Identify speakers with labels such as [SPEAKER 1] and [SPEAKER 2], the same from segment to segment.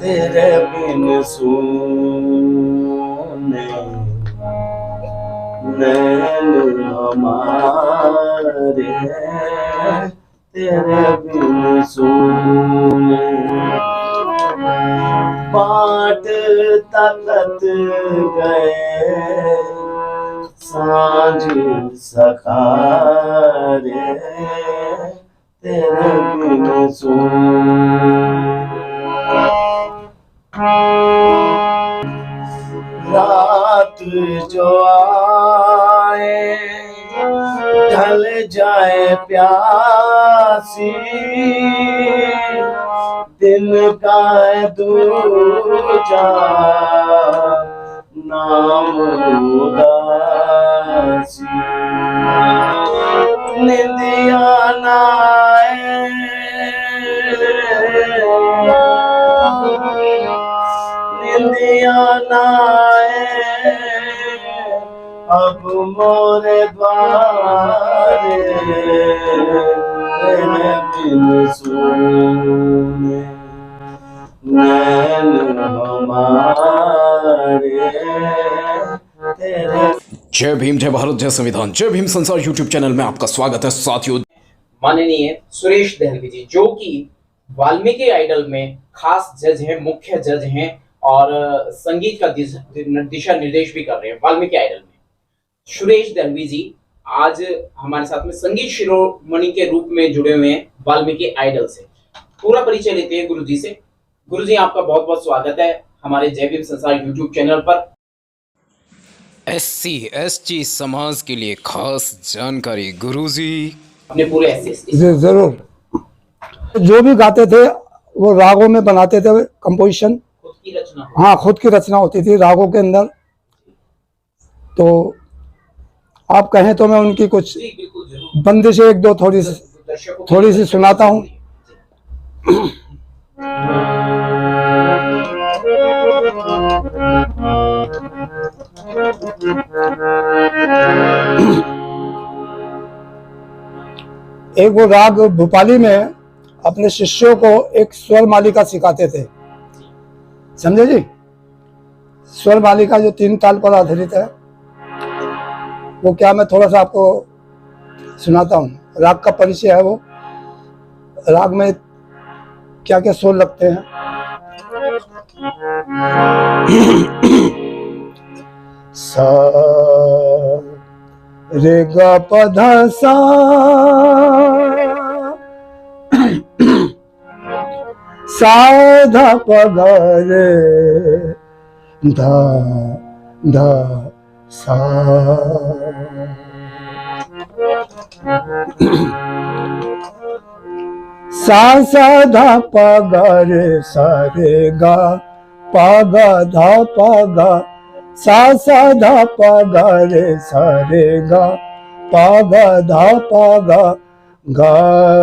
[SPEAKER 1] तेरे बिन सूने नैन हमारे, तेरे बिन सूने बाट तकत गए सांझ सखारे, तेरे बिन रात जो आए ढल जाए प्यासी, दिन का दूजा नाम उदासी, निंदिया नाए निंदिया नाए अब मोरे द्वारे, तेरे बिन सूने नैन हमारे, तेरे।
[SPEAKER 2] जय भीम, जय भारत, जय संविधान, जय भीम संसार यूट्यूब चैनल में आपका स्वागत है साथियों।
[SPEAKER 3] माननीय सुरेश दहलवी जी, जो कि वाल्मीकि आइडल में खास जज हैं, मुख्य जज हैं और संगीत का दिशा निर्देश भी कर रहे हैं वाल्मीकि आइडल में। सुरेश दहलवी जी आज हमारे साथ में संगीत शिरोमणि के रूप में जुड़े हुए हैं वाल्मीकि आइडल से। पूरा परिचय लेते हैं गुरु जी से। गुरु जी, आपका बहुत बहुत स्वागत है हमारे जय भीम संसार यूट्यूब चैनल पर।
[SPEAKER 2] SC ST समाज के लिए खास जानकारी गुरुजी
[SPEAKER 3] अपने पूरे SC
[SPEAKER 4] जरूर। जो भी गाते थे वो रागों में बनाते थे कंपोजिशन,
[SPEAKER 3] खुद की रचना।
[SPEAKER 4] हाँ, खुद की रचना होती थी रागों के अंदर। तो आप कहें तो मैं उनकी कुछ बंदिशें एक दो थोड़ी सी सुनाता हूँ। एक वो राग भोपाली में अपने शिष्यों को एक स्वर मालिका सिखाते थे, समझे जी। स्वर मालिका जो 3 ताल पर आधारित है, वो क्या मैं थोड़ा सा आपको सुनाता हूँ। राग का परिचय है, वो राग में क्या क्या स्वर लगते हैं। सा रे ग प ध सा, सा ध प ग रे ध ध सा, सा सा ध प ग रे सा रे ग प ग ध प ग, सा सा ध प ग रे सा रे ग प ग ध प ग, ग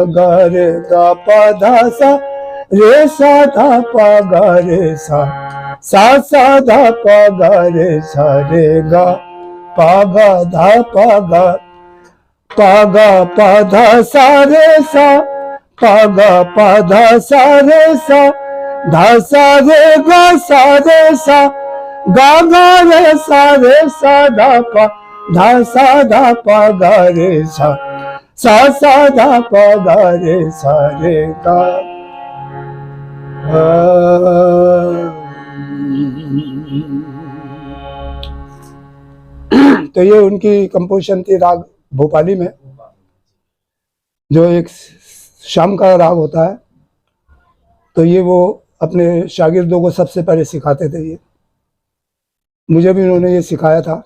[SPEAKER 4] ग रे ग प ध सा रे सा ध प ग रे सा, सा सा ध प ग रे सा रे ग प ग ध प ग, प ग प ध सा रे सा, प ग प ध सा रे सा, ध सा रे ग सा रे सा, गा गा रे सा रे सा ध प, ध सा ध प ग रे सा, सा सा ध प ग रे सा रे गा। तो ये उनकी कंपोजिशन थी राग भोपाली में, जो एक शाम का राग होता है। तो ये वो अपने शागिर्दों को सबसे पहले सिखाते थे। ये मुझे भी उन्होंने ये सिखाया था।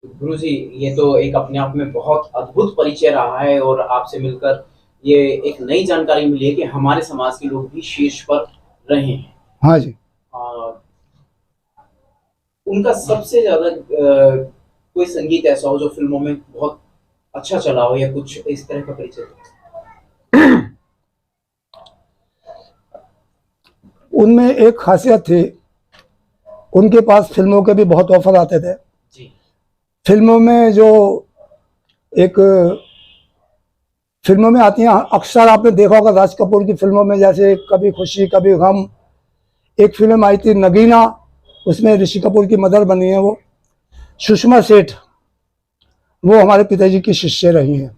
[SPEAKER 3] गुरुजी, ये तो एक अपने आप में बहुत अद्भुत परिचय रहा है और आपसे मिलकर ये एक नई जानकारी मिली है कि हमारे समाज के लोग भी शीर्ष पर रहे हैं।
[SPEAKER 4] हाँ जी।
[SPEAKER 3] उनका सबसे ज्यादा कोई संगीत ऐसा हो जो फिल्मों में बहुत अच्छा चला हो या कुछ इस तरह का परिचय?
[SPEAKER 4] उनमें एक खासियत थी, उनके पास फिल्मों के भी बहुत ऑफर आते थे जी। फिल्मों में जो एक फिल्मों में आती हैं। अक्सर आपने देखा होगा राज कपूर की फिल्मों में, जैसे कभी खुशी कभी गम, एक फिल्म आई थी नगीना, उसमें ऋषि कपूर की मदर बनी है वो सुषमा सेठ, वो हमारे पिताजी की शिष्य रही हैं।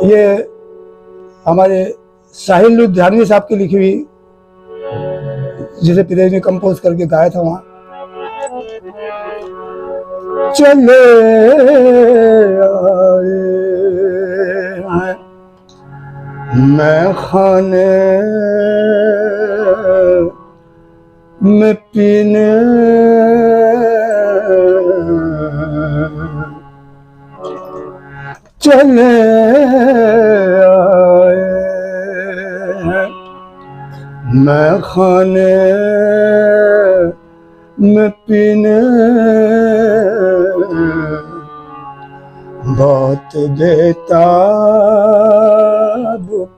[SPEAKER 4] ये हमारे साहिल लुधियानवी साहब की लिखी हुई, जिसे पिताजी ने कंपोज करके गाया था वहां। चले आए मैं खाने में पीने, चले आए मैं खाने में पीने, बहुत बेताब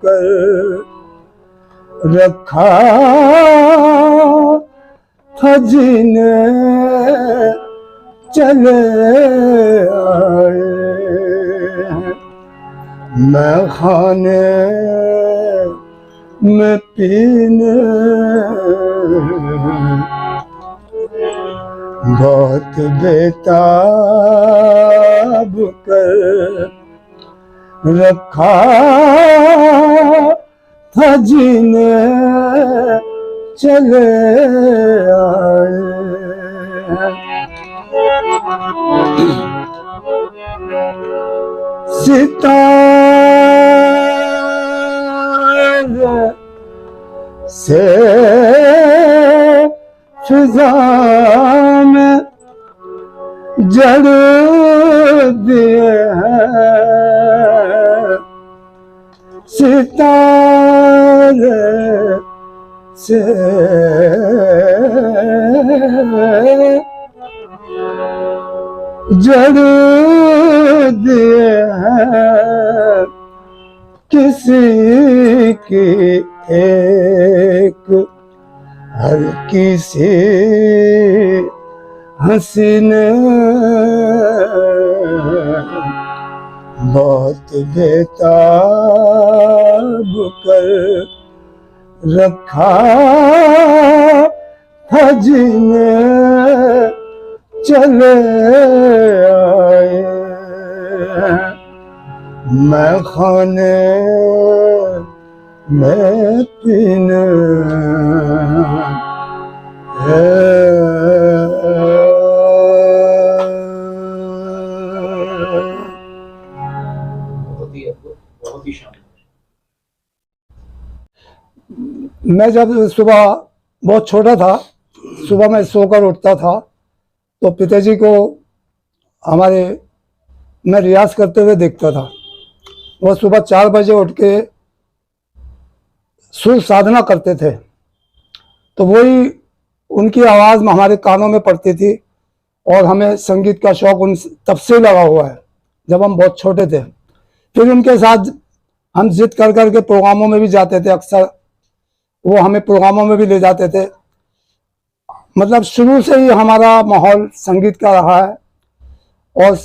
[SPEAKER 4] कर रखा था जीने, चले आए मैं खाने में पीने, बहुत बेताब कर रखा था जीने, चले आए। सितारे से फिजा में जड़ दिए हैं, सितारे से जड़ दिए हैं, किसी की एक हर किसी हंसी ने, बहुत बेताब कर रखा था जीने, चले आए मैं खाने में पीने।
[SPEAKER 3] बहुत ही अद्भुत, बहुत ही शानदार।
[SPEAKER 4] मैं जब सुबह बहुत छोटा था, सुबह मैं सोकर उठता था तो पिताजी को मैं रियाज करते हुए देखता था। वो सुबह 4 बजे उठ के सुर साधना करते थे, तो वही उनकी आवाज़ हमारे कानों में पड़ती थी और हमें संगीत का शौक उन तब से लगा हुआ है, जब हम बहुत छोटे थे। फिर उनके साथ हम जिद कर करके प्रोग्रामों में भी जाते थे, अक्सर वो हमें प्रोग्रामों में भी ले जाते थे। मतलब शुरू से ही हमारा माहौल संगीत का रहा है और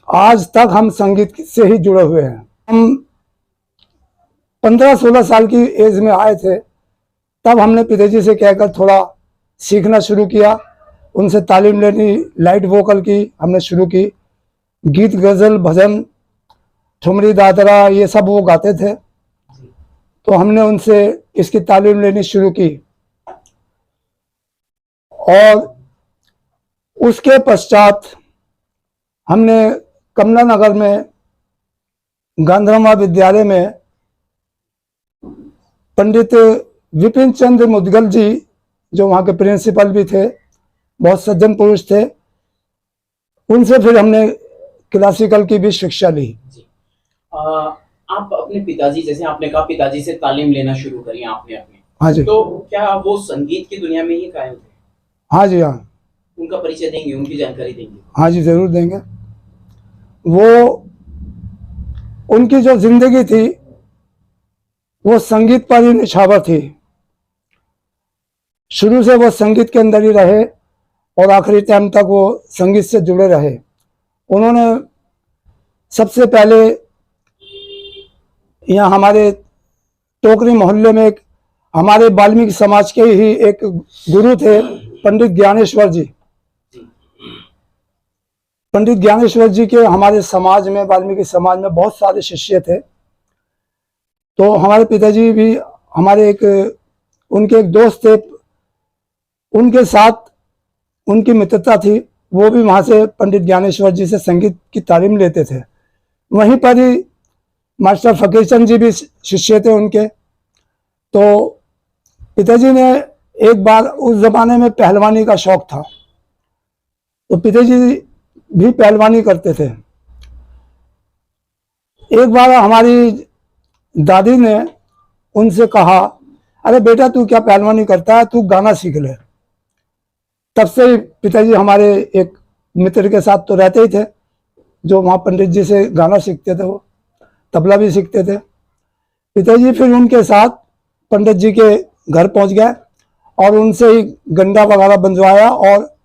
[SPEAKER 4] आज तक हम संगीत से ही जुड़े हुए हैं। हम 15-16 साल की एज में आए थे, तब हमने पिताजी से कहकर थोड़ा सीखना शुरू किया, उनसे तालीम लेनी, लाइट वोकल की हमने शुरू की। गीत, गज़ल, भजन, ठुमरी, दादरा ये सब वो गाते थे, तो हमने उनसे इसकी तालीम लेनी शुरू की। और उसके पश्चात हमने कमला नगर में गांधर्मा विद्यालय में पंडित विपिन चंद्र मुदगल जी जो वहाँ के प्रिंसिपल भी थे, बहुत सज्जन पुरुष थे, उनसे फिर हमने क्लासिकल की भी शिक्षा ली।
[SPEAKER 3] जी। आप अपने पिताजी, जैसे आपने कहा पिताजी से तालीम लेना शुरू करी आपने अपने,
[SPEAKER 4] हाँ जी,
[SPEAKER 3] तो क्या वो संगीत की दुनिया में ही कायम थे?
[SPEAKER 4] हाँ जी, हाँ,
[SPEAKER 3] उनका परिचय देंगे, उनकी जानकारी देंगे?
[SPEAKER 4] हाँ जी, जरूर देंगे। वो उनकी जो जिंदगी थी वो संगीत पर ही निछावर थी। शुरू से वो संगीत के अंदर ही रहे और आखिरी टाइम तक वो संगीत से जुड़े रहे। उन्होंने सबसे पहले यहाँ हमारे टोकरी मोहल्ले में एक हमारे वाल्मीकि समाज के ही एक गुरु थे, पंडित ज्ञानेश्वर जी। पंडित ज्ञानेश्वर जी के हमारे समाज में, वाल्मीकि समाज में बहुत सारे शिष्य थे। तो हमारे पिताजी भी, हमारे उनके एक दोस्त थे, उनके साथ उनकी मित्रता थी, वो भी वहाँ से पंडित ज्ञानेश्वर जी से संगीत की तालीम लेते थे। वहीं पर ही मास्टर फकीरचंद जी भी शिष्य थे उनके। तो पिताजी ने एक बार, उस जमाने में पहलवानी का शौक था, तो पिताजी भी पहलवानी करते थे। एक बार हमारी दादी ने उनसे कहा, अरे बेटा तू क्या पहलवानी करता है, तू गाना सीख ले। तब से ही पिताजी हमारे एक मित्र के साथ तो रहते ही थे, जो वहाँ पंडित जी से गाना सीखते थे, वो तबला भी सीखते थे। पिताजी फिर उनके साथ पंडित जी के घर पहुँच गए और उनसे ही गंडा वगैरह बंधवाया और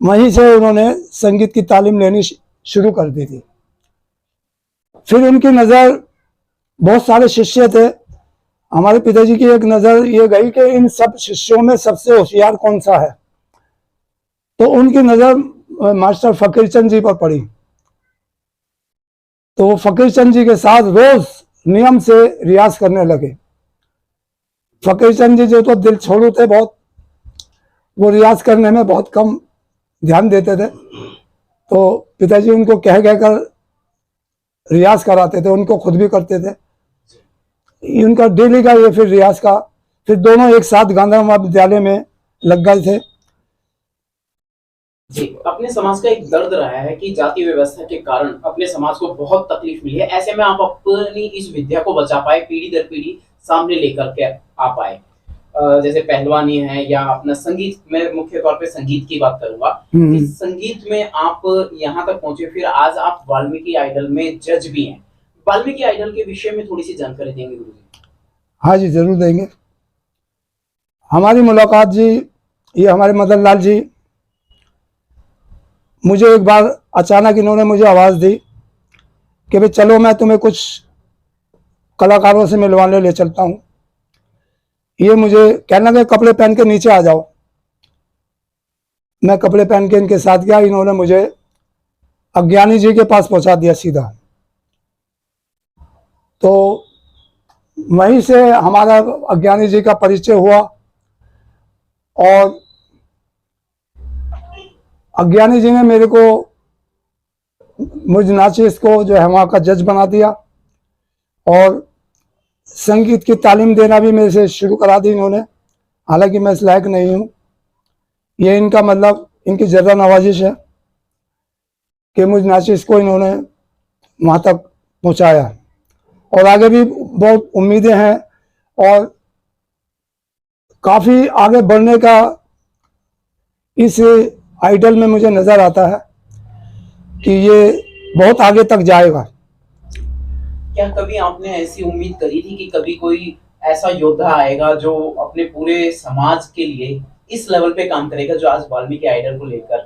[SPEAKER 4] वहीं से उन्होंने संगीत की तालीम लेनी शुरू कर दी थी। फिर उनकी नज़र, बहुत सारे शिष्य थे, हमारे पिताजी की एक नज़र ये गई कि इन सब शिष्यों में सबसे होशियार कौन सा है। तो उनकी नज़र मास्टर फकीरचंद जी पर पड़ी। तो वो फकीरचंद जी के साथ रोज नियम से रियाज करने लगे। फकीरचंद जी जो तो दिल छोड़ू थे बहुत, वो रियाज करने में बहुत कम ध्यान देते थे। तो पिताजी उनको कह कर रियाज कराते थे, उनको खुद भी करते थे। उनका डेली का ये फिर रियाज का, फिर दोनों एक साथ गांधी महाविद्यालय में लग गए थे।
[SPEAKER 3] जी, अपने समाज का एक दर्द रहा है कि जाति व्यवस्था के कारण अपने समाज को बहुत तकलीफ मिली है। ऐसे में आप अपनी इस विद्या को बचा पाए, पीढ़ी दर पीढ़ी सामने लेकर के आ पाए। जैसे पहलवानी है या अपना संगीत, में मुख्य तौर पे संगीत की बात करूंगा। इस संगीत में आप यहाँ तक पहुंचे, फिर आज आप वाल्मीकि आइडल में जज भी हैं। वाल्मीकि आइडल के विषय में थोड़ी सी जानकारी देंगे गुरुजी?
[SPEAKER 4] हाँ जी, जरूर देंगे। हमारी मुलाकात जी, ये हमारे मदन लाल जी, मुझे एक बार अचानक इन्होंने मुझे आवाज़ दी कि भाई चलो मैं तुम्हें कुछ कलाकारों से मिलवाने ले चलता हूँ। ये मुझे कहना कि कपड़े पहन के नीचे आ जाओ। मैं कपड़े पहन के इनके साथ गया, इन्होंने मुझे अज्ञानी जी के पास पहुंचा दिया सीधा। तो वहीं से हमारा अज्ञानी जी का परिचय हुआ और अज्ञानी जी ने मेरे को, मुझ नाचिस को जो है वहाँ का जज बना दिया और संगीत की तालीम देना भी मेरे से शुरू करा दी इन्होंने। हालांकि मैं इस लायक नहीं हूँ, ये इनका मतलब, इनकी ज़रा नवाजिश है कि मुझ नाचिस को इन्होंने वहाँ तक पहुँचाया और आगे भी बहुत उम्मीदें हैं और काफ़ी आगे बढ़ने का इस आइडल में मुझे नज़र आता है कि ये बहुत आगे तक जाएगा।
[SPEAKER 3] क्या कभी आपने ऐसी उम्मीद करी थी कि कभी कोई ऐसा योद्धा आएगा जो अपने पूरे समाज के लिए इस लेवल पे काम करेगा जो आज वाल्मीकि आइडल को लेकर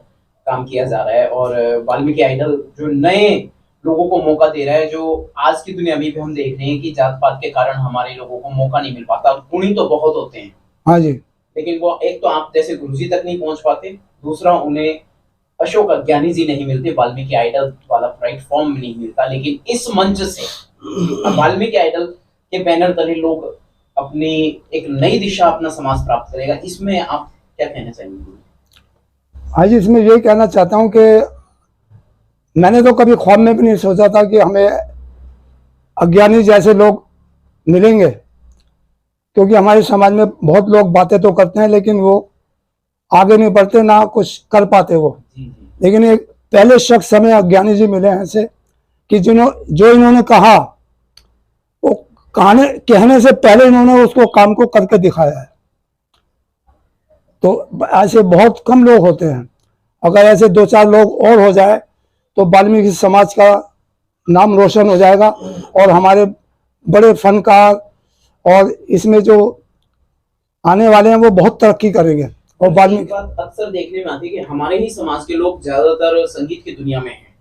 [SPEAKER 3] काम किया जा रहा है? और वाल्मीकि आइडल जो नए लोगों को मौका दे रहा है, जो आज की दुनिया में भी हम देख रहे हैं कि जात पात के कारण हमारे लोगों को मौका नहीं मिल पाता। गुणी तो बहुत होते हैं,
[SPEAKER 4] हाँ जी,
[SPEAKER 3] लेकिन वो एक तो आप जैसे गुरुजी तक नहीं पहुंच पाते, दूसरा उन्हें अशोक अज्ञानी जी नहीं मिलते, वाल्मीकि आइडल वाला प्लेटफॉर्म नहीं मिलता। लेकिन इस मंच से वाल्मीकि आइडल के बैनर तले लोग अपनी एक नई दिशा, अपना समाज प्राप्त करेगा। इसमें आप क्या कहना चाहेंगे?
[SPEAKER 4] हाँ जी, इसमें यही कहना चाहता हूँ कि मैंने तो कभी ख्वाब में भी नहीं सोचा था कि हमें अज्ञानी जैसे लोग मिलेंगे क्योंकि हमारे समाज में बहुत लोग बातें तो करते हैं लेकिन वो आगे नहीं बढ़ते, ना कुछ कर पाते वो। लेकिन एक पहले शख्स हमें अज्ञानी जी मिले हैं ऐसे कि जो इन्होंने कहा वो कहने से पहले इन्होंने उसको काम को करके दिखाया है। तो ऐसे बहुत कम लोग होते हैं। अगर ऐसे 2-4 लोग और हो जाए तो वाल्मीकि समाज का नाम रोशन हो जाएगा और हमारे बड़े फनकार और इसमें जो आने वाले हैं वो बहुत तरक्की करेंगे। और
[SPEAKER 3] एक बात अक्सर देखने में आती है कि हमारे ही समाज के लोग ज्यादातर संगीत की दुनिया में हैं।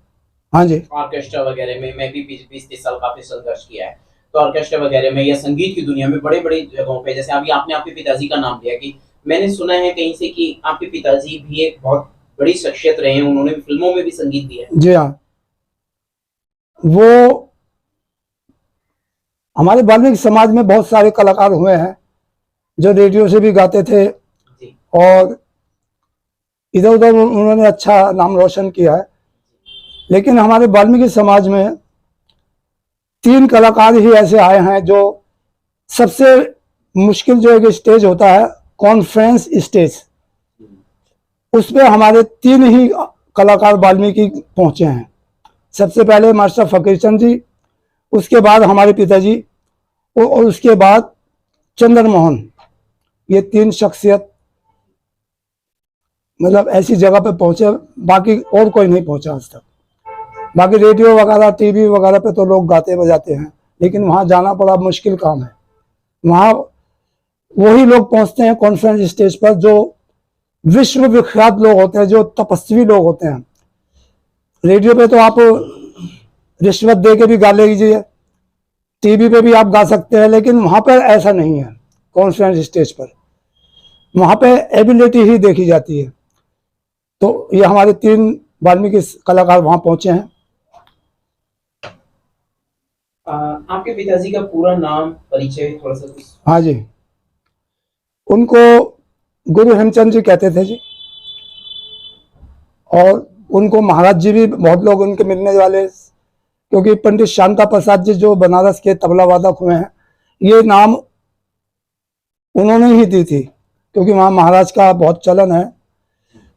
[SPEAKER 4] हाँ जी,
[SPEAKER 3] ऑर्केस्ट्रा वगैरह में मैं भी 20-30 साल काफी संघर्ष किया है, तो ऑर्केस्ट्रा वगैरह में या संगीत की दुनिया में बड़े बड़े जगहों पे, जैसे अभी आपने आपके पिताजी का नाम लिया, कि मैंने सुना है कहीं से कि आपके पिताजी भी एक बहुत बड़ी शख्सियत रहे हैं, उन्होंने फिल्मों में भी संगीत दिया है।
[SPEAKER 4] जी हाँ, वो हमारे वाल्मीकि समाज में बहुत सारे कलाकार हुए हैं जो रेडियो से भी गाते थे और इधर उधर उन्होंने अच्छा नाम रोशन किया है। लेकिन हमारे वाल्मीकि समाज में 3 कलाकार ही ऐसे आए हैं जो सबसे मुश्किल जो एक स्टेज होता है कॉन्फ्रेंस स्टेज, उस पर हमारे 3 ही कलाकार वाल्मीकि पहुंचे हैं। सबसे पहले मास्टर फकीरचंद जी, उसके बाद हमारे पिताजी और उसके बाद चंद्र मोहन। ये 3 शख्सियत मतलब ऐसी जगह पे पहुंचे, बाकी और कोई नहीं पहुंचा आज तक। बाकी रेडियो वगैरह टीवी वगैरह पे तो लोग गाते बजाते हैं, लेकिन वहां जाना बड़ा मुश्किल काम है। वहां वही लोग पहुंचते हैं कॉन्फ्रेंस स्टेज पर जो विश्व विख्यात लोग होते हैं, जो तपस्वी लोग होते हैं। रेडियो पे तो आप रिश्वत दे के भी गा लीजिए, टीवी पे भी आप गा सकते हैं, लेकिन वहां पर ऐसा नहीं है। कॉन्फ्रेंस स्टेज पर वहां पे एबिलिटी ही देखी जाती है। तो ये हमारे 3 वाल्मीकि कलाकार वहां पहुंचे हैं।
[SPEAKER 3] आपके पिताजी का पूरा नाम, परिचय थोड़ा सा?
[SPEAKER 4] हाँ जी, उनको गुरु हेमचंद जी कहते थे जी, और उनको महाराज जी भी बहुत लोग उनके मिलने वाले, क्योंकि पंडित शांता प्रसाद जी जो बनारस के तबला वादक हुए हैं, ये नाम उन्होंने ही दी थी, क्योंकि वहाँ महाराज का बहुत चलन है।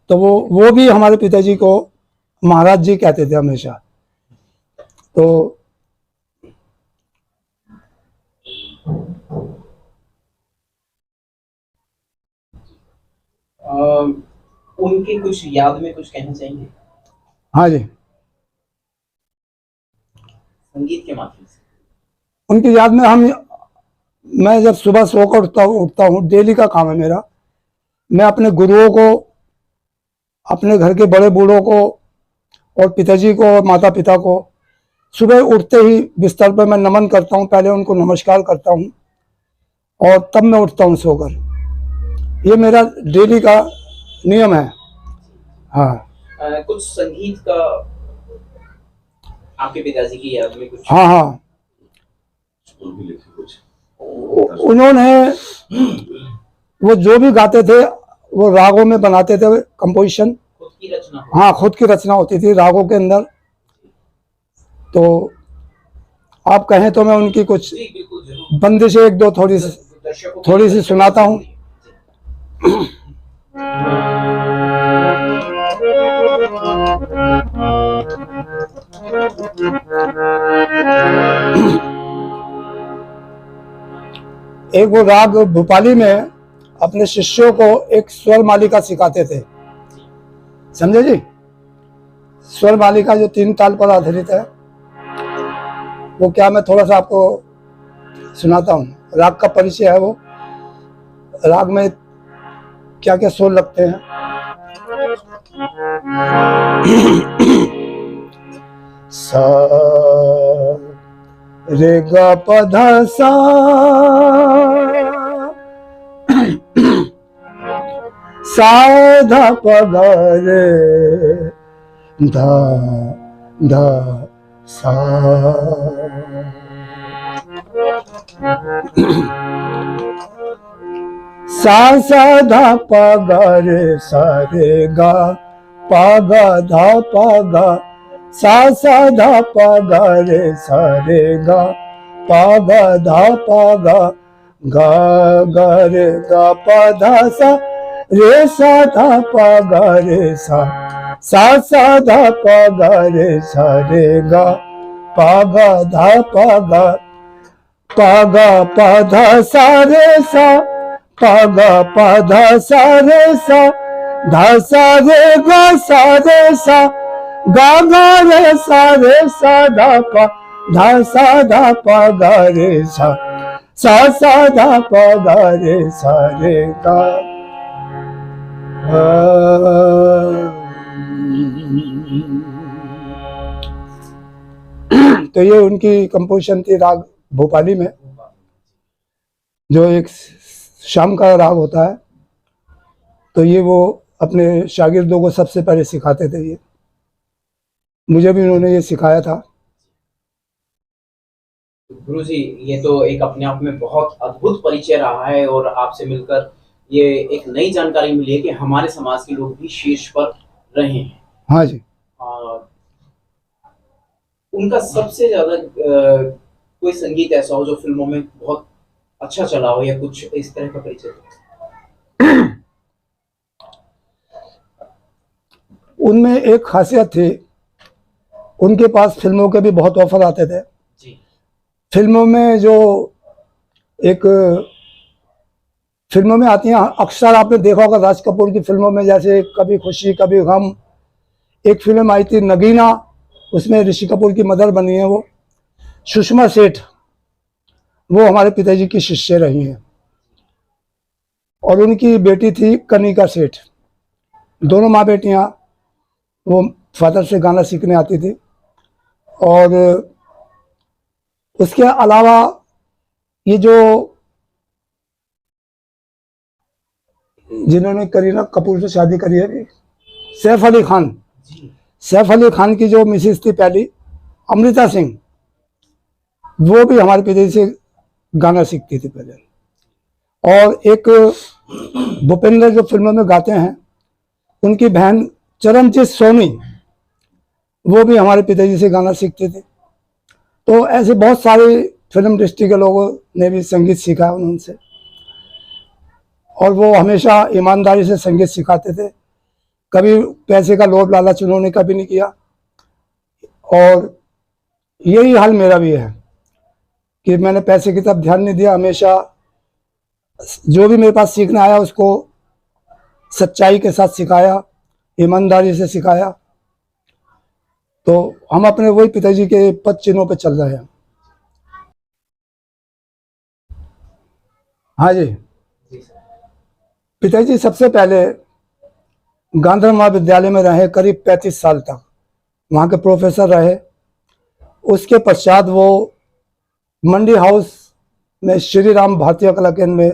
[SPEAKER 4] तो वो भी हमारे पिताजी को महाराज जी कहते थे हमेशा। तो
[SPEAKER 3] उनकी कुछ याद में कुछ कहना चाहेंगे?
[SPEAKER 4] हाँ जी,
[SPEAKER 3] संगीत के माध्यम से
[SPEAKER 4] उनकी याद में मैं जब सुबह सोकर उठता हूँ, डेली का काम है मेरा। मैं अपने गुरुओं को, अपने घर के बड़े बूढ़ों को और पिताजी को और माता पिता को सुबह उठते ही बिस्तर पर मैं नमन करता हूँ, पहले उनको नमस्कार करता हूँ और तब मैं उठता हूँ सोकर। ये मेरा डेली का नियम है। हाँ,
[SPEAKER 3] कुछ संगीत का आपके पिताजी की याद में कुछ?
[SPEAKER 4] हाँ हाँ, उन्होंने वो जो भी गाते थे वो रागों में बनाते थे, कंपोजिशन
[SPEAKER 3] खुद की रचना?
[SPEAKER 4] हाँ, खुद की रचना होती थी रागों के अंदर। तो आप कहें तो मैं उनकी कुछ बंदिशें 1-2 थोड़ी सी सुनाता हूँ। एक वो राग भोपाली में अपने शिष्यों को एक स्वर मालिका सिखाते थे, समझे जी? स्वर मालिका जो 3 ताल पर आधारित है, वो क्या मैं थोड़ा सा आपको सुनाता हूँ। राग का परिचय है, वो राग में क्या क्या स्वर लगते हैं। सा रे ग प ध सा, सा ध प ग रे ध ध सा। सा सा ध प ग रे सा रे ग प ग ध प ग, सा सा ध प ग रे सा रे ग प ग ध प ग, गा गा रे गा पा धा सा रे सा धा पा गा रे सा धा पा गा रे सा रे गा पा गा धा पा गा पा धा सा रे सा पा गा पा धा सा रे सा धा सा रे गा सा रे सा गा गा रे सा धा पा गा रे सा धा पा गा रे सा रे गा। तो ये उनकी कंपोजिशन थी राग भोपाली में, जो एक शाम का राग होता है। तो ये वो अपने शागिर्दों को सबसे पहले सिखाते थे। ये मुझे भी उन्होंने ये सिखाया था।
[SPEAKER 3] गुरुजी, ये तो एक अपने आप में बहुत अद्भुत परिचय रहा है और आपसे मिलकर ये एक नई जानकारी मिली है कि हमारे समाज के लोग भी शीर्ष पर रहे हैं।
[SPEAKER 4] हाँ जी।
[SPEAKER 3] उनका सबसे ज्यादा कोई संगीत ऐसा हो जो फिल्मों में बहुत अच्छा चला हो, या कुछ इस तरह का परिचय?
[SPEAKER 4] उनमें एक खासियत थी, उनके पास फिल्मों के भी बहुत ऑफर आते थे
[SPEAKER 3] जी।
[SPEAKER 4] फिल्मों में जो एक फिल्मों में आती हैं, अक्सर आपने देखा होगा राज कपूर की फिल्मों में, जैसे कभी खुशी कभी गम। एक फिल्म आई थी नगीना, उसमें ऋषि कपूर की मदर बनी है वो सुषमा सेठ, वो हमारे पिताजी की शिष्य रही हैं। और उनकी बेटी थी कनिका सेठ, दोनों माँ बेटियां वो फादर से गाना सीखने आती थी। और उसके अलावा ये जो जिन्होंने करीना कपूर से शादी करी है, सैफ अली खान, सैफ अली खान की जो मिसेस थी पहली, अमृता सिंह, वो भी हमारे पिताजी से गाना सीखती थी पहले। और एक भूपेंद्र जो फिल्मों में गाते हैं, उनकी बहन चरणजीत सोनी, वो भी हमारे पिताजी से गाना सीखते थे। तो ऐसे बहुत सारे फिल्म इंडस्ट्री के लोगों ने भी संगीत सीखा उनसे, और वो हमेशा ईमानदारी से संगीत सिखाते थे। कभी पैसे का लोभ लालच उन्होंने कभी नहीं किया। और यही हाल मेरा भी है कि मैंने पैसे की तरफ ध्यान नहीं दिया, हमेशा जो भी मेरे पास सीखने आया उसको सच्चाई के साथ सिखाया, ईमानदारी से सिखाया। तो हम अपने वही पिताजी के पद चिन्हों पे चल रहे हैं। हाँ जी। पिताजी सबसे पहले गांधर महाविद्यालय में रहे करीब 35 साल तक, वहाँ के प्रोफेसर रहे। उसके पश्चात वो मंडी हाउस में श्री राम भारतीय कला केंद्र में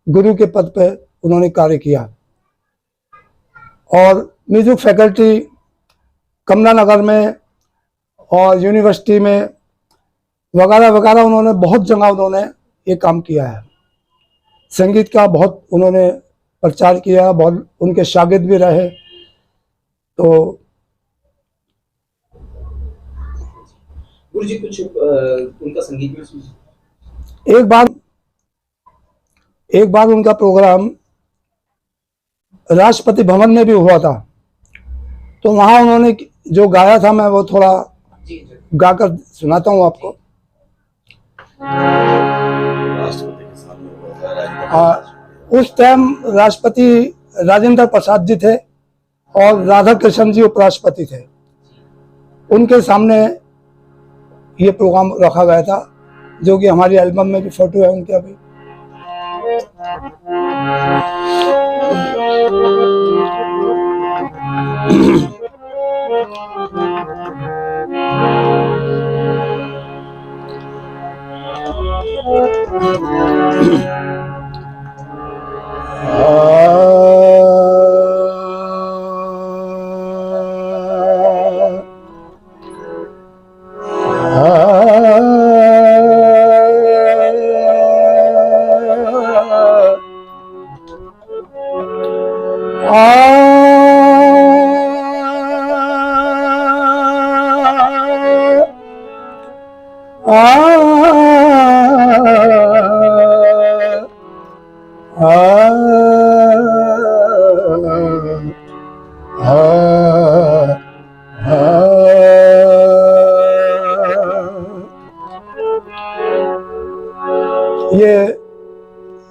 [SPEAKER 4] गुरु के पद पे उन्होंने कार्य किया। और म्यूजिक फैकल्टी कमला नगर में और यूनिवर्सिटी में वगैरह वगैरह उन्होंने बहुत जगह उन्होंने ये काम किया है। संगीत का बहुत उन्होंने प्रचार किया, बहुत उनके शागिर्द भी रहे। तो
[SPEAKER 3] गुरुजी कुछ उनका संगीत में सुनिए।
[SPEAKER 4] एक बार उनका प्रोग्राम राष्ट्रपति भवन में भी हुआ था, तो वहां उन्होंने जो गाया था, मैं वो थोड़ा गाकर सुनाता हूँ आपको। उस टाइम राष्ट्रपति राजेंद्र प्रसाद जी थे और राधा कृष्ण जी उपराष्ट्रपति थे। उनके सामने ये प्रोग्राम रखा गया था, जो कि हमारी एल्बम में भी फोटो है उनके अभी।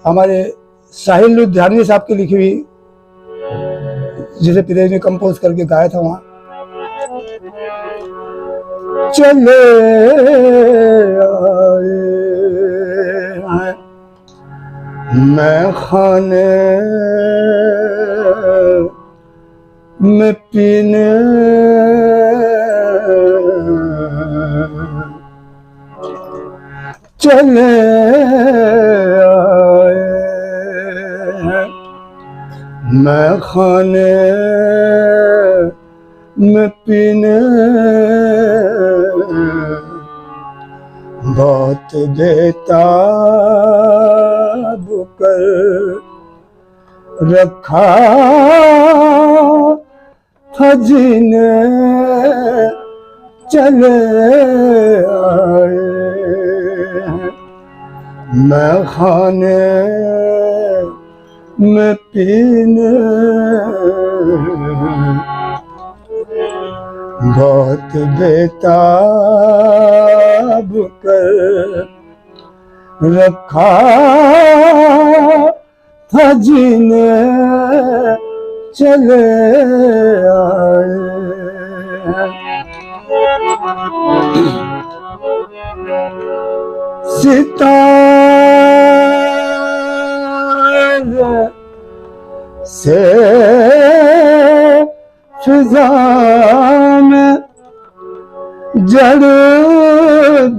[SPEAKER 4] हमारे साहिल लुधियानवी साहब की लिखी हुई, जिसे पिताजी ने कंपोज करके गाया था वहां। चले आए हैं मैं खाने में पीने, चले आए हैं मैं खाने में पीने, बहुत बेताब कर रखा था जीने, चले आए मैं खाने में पीने, बहुत बेताब कर रखा था जीने, चले आए। सितारे से फिजा में जड़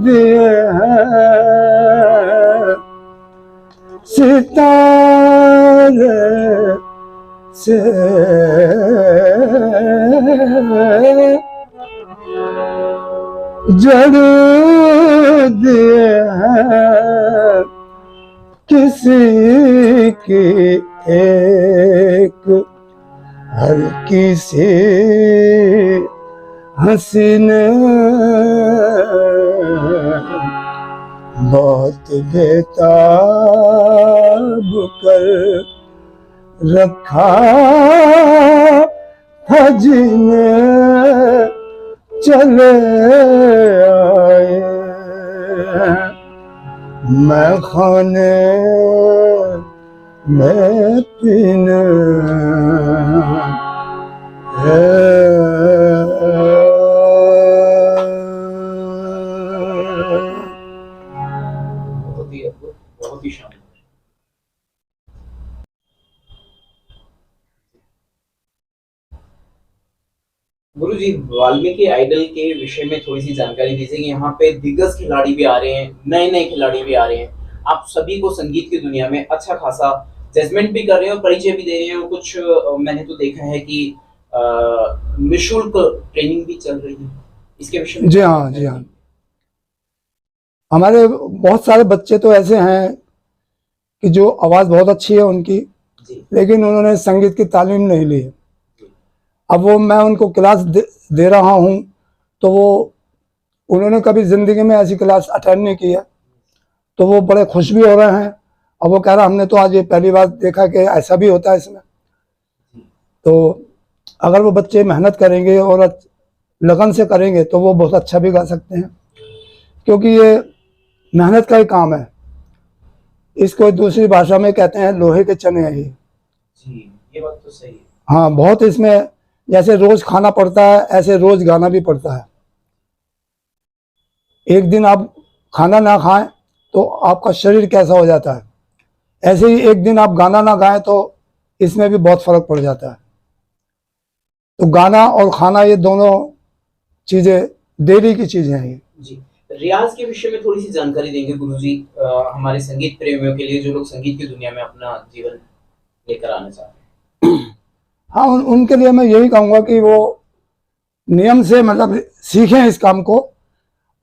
[SPEAKER 4] दिए हैं, सितारे से जड़ दिए हैं, किसी की एक हर किसी हंसी ने, बहुत बेताब कर रखा था जीने, चले आए मैं खाने में पीने।
[SPEAKER 3] बहुत ही अद्भुत, बहुत ही शानदार। गुरुजी, वाल्मीकि आइडल के विषय में थोड़ी सी जानकारी दीजिए कि यहाँ पे दिग्गज खिलाड़ी भी आ रहे हैं, नए नए खिलाड़ी भी आ रहे हैं, आप सभी को संगीत की दुनिया में अच्छा खासा जजमेंट भी कर रहे हैं और परिचय भी दे रहे हैं, और कुछ मैंने तो देखा है कि निःशुल्क ट्रेनिंग भी चल रही है, इसके विषय में?
[SPEAKER 4] जी हाँ, जी हाँ। हमारे बहुत सारे बच्चे तो ऐसे हैं कि जो आवाज़ बहुत अच्छी है उनकी, लेकिन उन्होंने संगीत की तालीम नहीं ली। अब वो मैं उनको क्लास दे रहा हूँ, तो वो उन्होंने कभी ज़िंदगी में ऐसी क्लास अटेंड नहीं की है, तो वो बड़े खुश भी हो रहे हैं। अब वो कह रहा हमने तो आज ये पहली बार देखा कि ऐसा भी होता है इसमें। तो अगर वो बच्चे मेहनत करेंगे और लगन से करेंगे तो वो बहुत अच्छा भी गा सकते हैं, क्योंकि ये मेहनत का ही काम है। इसको दूसरी भाषा में कहते हैं लोहे के चने हैं ये।
[SPEAKER 3] जी, ये बात तो सही है।
[SPEAKER 4] हाँ, बहुत इसमें जैसे रोज खाना पड़ता है ऐसे रोज गाना भी पड़ता है। एक दिन आप खाना ना खाएं तो आपका शरीर कैसा हो जाता है, ऐसे ही एक दिन आप गाना ना गाएं तो इसमें भी बहुत फर्क पड़ जाता है। तो गाना और खाना ये दोनों चीजें डेली की चीजें हैं ये।
[SPEAKER 3] जी, रियाज के विषय में थोड़ी सी जानकारी देंगे गुरुजी, हमारे संगीत प्रेमियों के लिए, जो लोग संगीत की दुनिया में अपना जीवन लेकर आना चाहते हैं?
[SPEAKER 4] हाँ, उनके लिए मैं यही कहूँगा कि वो नियम से मतलब सीखें इस काम को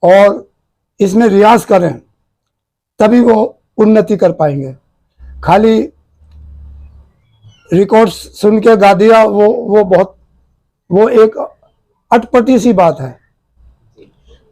[SPEAKER 4] और इसमें रियाज करें, तभी वो उन्नति कर पाएंगे। खाली रिकॉर्ड्स सुन के गा दिया वो एक अटपटी सी बात है।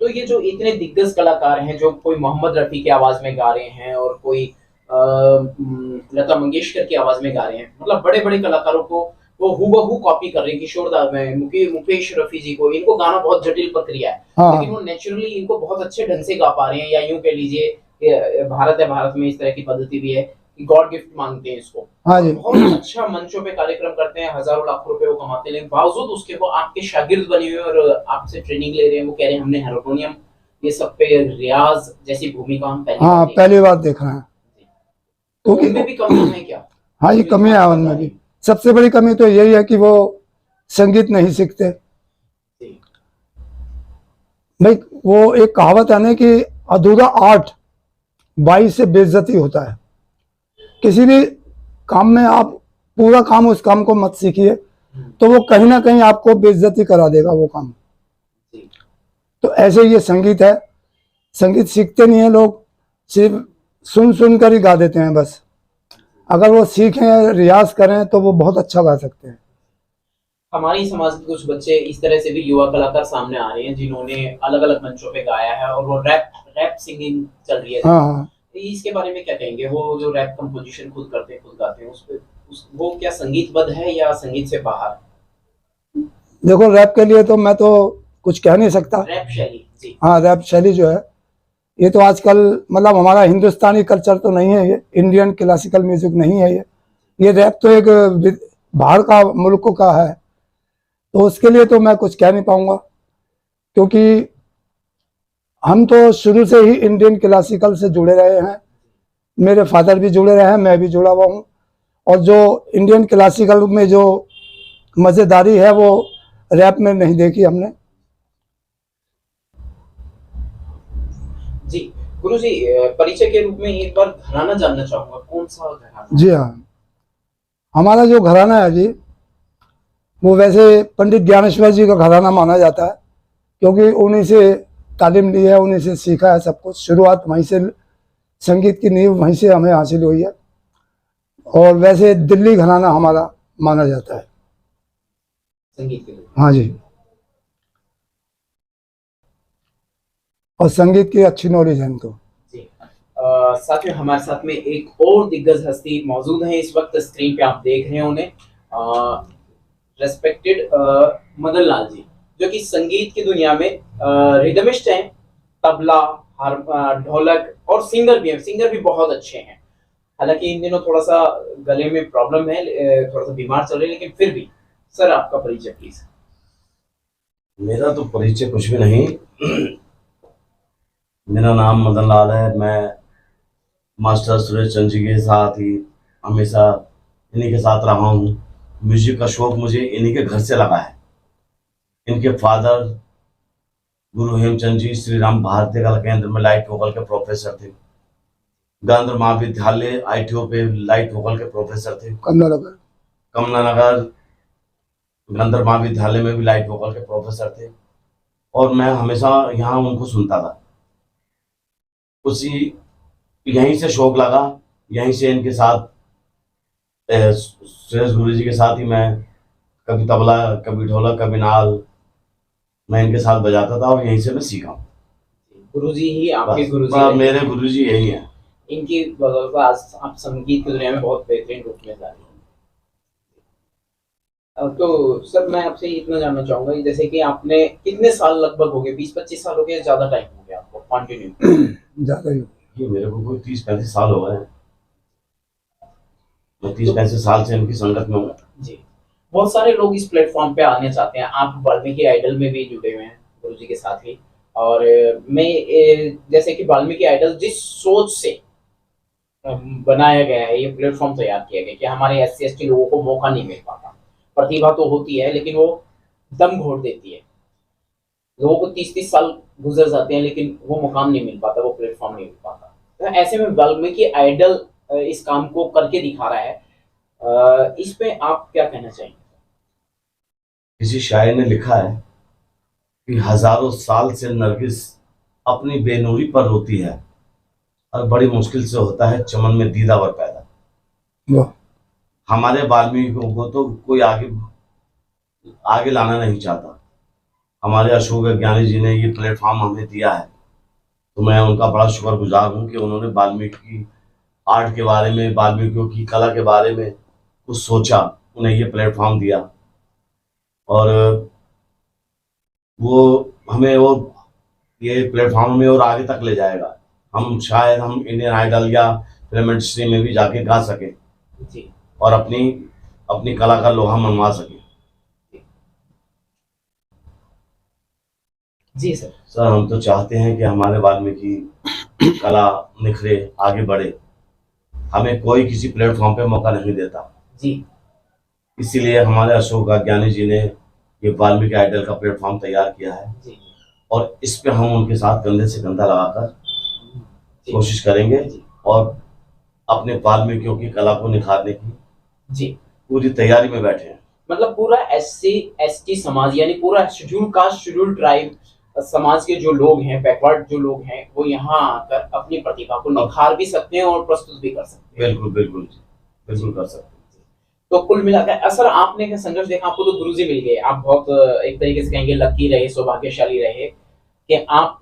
[SPEAKER 3] तो ये जो इतने दिग्गज कलाकार हैं, जो कोई मोहम्मद रफी की आवाज में गा रहे हैं और कोई लता मंगेशकर की आवाज में गा रहे हैं, मतलब बड़े बड़े कलाकारों को वो हूबहू कॉपी कर रहे हैं। किशोरदा में मुकेश रफी जी को, इनको गाना बहुत जटिल प्रक्रिया है,
[SPEAKER 4] हाँ।
[SPEAKER 3] लेकिन वो नेचुरली इनको बहुत अच्छे ढंग से गा पा रहे हैं। या यूं कह लीजिए भारत है, भारत में इस तरह की पद्धति भी है गॉड गिफ्ट मानते हैं इसको।
[SPEAKER 4] हाँ जी।
[SPEAKER 3] बहुत अच्छा मंचों पे कार्यक्रम करते हैं, हजारों लाखों रुपए वो कमाते हैं, लेकिन बावजूद उसके वो आपके शागिर्द बने हुए और आपसे ट्रेनिंग ले रहे हैं। वो कह रहे हैं हमने हारमोनियम ये सब पे रियाज जैसी भूमिका हम पहली
[SPEAKER 4] हाँ,
[SPEAKER 3] बार देख
[SPEAKER 4] पहली बार देख रहे हैं।
[SPEAKER 3] तो उनमें भी कमी है क्या?
[SPEAKER 4] हाँ, ये कमी है उनमें भी। सबसे बड़ी कमी तो यही है कि वो संगीत नहीं सीखते भाई। वो एक कहावत है ना कि अधूरा आर्ट 22 से बेइज्जती होता है। किसी भी काम में आप पूरा काम उस काम को मत सीखिए, तो वो कहीं ना कहीं आपको बेइज्जती करा देगा वो काम। तो ऐसे ये संगीत है, संगीत सीखते नहीं है लोग, सिर्फ सुन सुन कर ही गा देते हैं बस। अगर वो सीखें, रियाज करें तो वो बहुत अच्छा गा सकते हैं।
[SPEAKER 3] हमारी समाज के कुछ बच्चे इस तरह से भी युवा कलाकार सामने आ रहे हैं जिन्होंने अलग अलग मंचों पे गाया है और वो रैप सिंगिंग चल रही है।
[SPEAKER 4] हाँ हाँ,
[SPEAKER 3] इसके बारे में क्या कहेंगे? वो जो रैप कंपोजिशन खुद करते हैं, खुद गाते हैं, वो क्या संगीतबद्ध है या संगीत से बाहर?
[SPEAKER 4] देखो रैप के लिए तो मैं तो कुछ कह नहीं सकता।
[SPEAKER 3] रैप शैली जी।
[SPEAKER 4] हाँ, रैप शैली जो है ये तो आजकल मतलब हमारा हिंदुस्तानी कल्चर तो नहीं है, ये इंडियन क्लासिकल म्यूजिक नहीं है। ये रैप तो एक बाहर का मुल्क का है, तो उसके लिए तो मैं कुछ कह नहीं पाऊंगा, क्योंकि हम तो शुरू से ही इंडियन क्लासिकल से जुड़े रहे हैं। मेरे फादर भी जुड़े रहे हैं, मैं भी जुड़ा हुआ हूँ। और जो इंडियन क्लासिकल में जो मज़ेदारी है वो रैप में नहीं देखी हमने।
[SPEAKER 3] जी गुरुजी, परिचय के रूप में एक बार घराना जानना चाहूंगा, कौन सा घराना?
[SPEAKER 4] जी हाँ, हमारा जो घराना है जी वो वैसे पंडित ज्ञानेश्वर जी का घराना माना जाता है, क्योंकि उन्हीं से तालीम ली है, उन्हीं से सीखा है सब कुछ। शुरुआत वहीं से, संगीत की नींव वहीं से हमें हासिल हुई है। और वैसे दिल्ली घराना हमारा माना जाता है
[SPEAKER 3] संगीत के लिए।
[SPEAKER 4] हाँ जी, और संगीत की अच्छी नॉलेज है इनको।
[SPEAKER 3] जी साथियों, हमारे साथ में एक और दिग्गज हस्ती मौजूद है इस वक्त, स्क्रीन पे आप देख रहे हैं उन्हें। रेस्पेक्टेड मदन लाल जी, जो कि संगीत की दुनिया में रिदमिस्ट हैं, तबला, ढोलक और सिंगर भी हैं। सिंगर भी बहुत अच्छे हैं। हालांकि इन दिनों थोड़ा सा गले में प्रॉब्लम है, थोड़ा सा बीमार चल रहे हैं, लेकिन फिर भी सर आपका परिचय प्लीज।
[SPEAKER 1] मेरा तो परिचय कुछ भी नहीं। मेरा नाम मदन लाल है। मैं मास्टर सुरेश चंद्र जी के साथ ही हमेशा इन्हीं के साथ रहा हूँ। म्यूजिक का शौक मुझे इन्हीं के घर से लगा है। इनके फादर गुरु हेमचंद जी श्री राम भारतीय कला केंद्र में लाइट वोकल के प्रोफेसर थे। गांधी महाविद्यालय ITO पे लाइट वोकल के प्रोफेसर थे। कमला नगर गांधी महाविद्यालय में भी लाइट वोकल के प्रोफेसर थे। और मैं हमेशा यहाँ उनको सुनता था। उसी यहीं से शौक लगा, यहीं से इनके साथ सुरेश गुरु जी के साथ ही मैं कभी तबला, कभी ढोलक, कभी नाल मैं इनके साथ बजाता था और यहीं से मैं सीखा।
[SPEAKER 3] गुरुजी ही आपके गुरुजी?
[SPEAKER 1] मेरे गुरुजी यही हैं।
[SPEAKER 3] इनकी बदौलत आज आप संगीत की दुनिया में बहुत बेहतरीन रूप में जा रहे हैं। तो सर मैं आपसे इतना जानना चाहूंगा, जैसे कि आपने कितने साल लगभग हो गए, 20-25 साल हो गए, ज्यादा टाइम हो गया आपको कंटिन्यू?
[SPEAKER 4] ज्यादा ही
[SPEAKER 1] ये मेरे को कोई 30-35 साल हो गए हैं। मैं 30-35 साल से इनकी संगत में हूँ
[SPEAKER 3] जी। बहुत सारे लोग इस प्लेटफॉर्म पे आने चाहते हैं। आप वाल्मीकि आइडल में भी जुड़े हुए हैं गुरुजी के साथ ही। और मैं जैसे कि वाल्मीकि आइडल जिस सोच से बनाया गया है, ये प्लेटफॉर्म तैयार किया गया कि हमारे SC/ST लोगों को मौका नहीं मिल पाता। प्रतिभा तो होती है लेकिन वो दम घोट देती है। लोगों को 30-30 साल गुजर जाते हैं लेकिन वो मुकाम नहीं मिल पाता, वो प्लेटफॉर्म नहीं मिल पाता। तो ऐसे में वाल्मीकि आइडल इस काम को करके दिखा रहा है। इस पे आप क्या कहना चाहेंगे?
[SPEAKER 1] किसी शायर ने लिखा है कि हजारों साल से नरगिस अपनी बेनूरी पर रोती है और बड़ी मुश्किल से होता है चमन में दीदावर पैदा। हमारे वाल्मीकि को तो कोई आगे लाना नहीं चाहता। हमारे अशोक ज्ञानी जी ने ये प्लेटफॉर्म हमें दिया है, तो मैं उनका बड़ा शुक्रगुजार हूँ कि उन्होंने वाल्मीकि आर्ट के बारे में, वाल्मीकियों की कला के बारे में कुछ सोचा, उन्हें ये प्लेटफॉर्म दिया। और वो हमें ये प्लेटफॉर्म में और आगे तक ले जाएगा। हम शायद इंडियन आइडल या फिल्म इंडस्ट्री में भी जाके गा सके
[SPEAKER 3] जी
[SPEAKER 1] और अपनी अपनी कला का लोहा मनवा सके।
[SPEAKER 3] जी सर।
[SPEAKER 1] सर हम तो चाहते हैं कि हमारे वाल्मीकि कला निखरे, आगे बढ़े। हमें कोई किसी प्लेटफॉर्म पे मौका नहीं देता,
[SPEAKER 3] जी
[SPEAKER 1] इसीलिए हमारे अशोक ज्ञानी जी ने ये वाल्मीकि आइडल का प्लेटफॉर्म तैयार किया है
[SPEAKER 3] जी
[SPEAKER 1] और इस पे हम उनके साथ कंधे से कंधा लगाकर
[SPEAKER 3] जी
[SPEAKER 1] कोशिश करेंगे
[SPEAKER 3] जी
[SPEAKER 1] और अपने वाल्मीकियों की कला को निखारने की
[SPEAKER 3] जी।
[SPEAKER 1] पूरी तैयारी में बैठे हैं।
[SPEAKER 3] मतलब पूरा SC ST समाज यानी पूरा शेड्यूल कास्ट शेड्यूल ट्राइब समाज के जो लोग हैं, बैकवर्ड जो लोग हैं, वो यहाँ आकर अपनी प्रतिभा को निखार भी सकते हैं और प्रस्तुत भी कर सकते हैं।
[SPEAKER 1] बिल्कुल बिल्कुल बिल्कुल कर सकते हैं।
[SPEAKER 3] तो कुल मिलाकर सर आपने क्या संघर्ष देखा, आपको तो गुरुजी मिल गए, आप बहुत एक तरीके से कहेंगे लकी रहे, सौभाग्यशाली रहे कि आप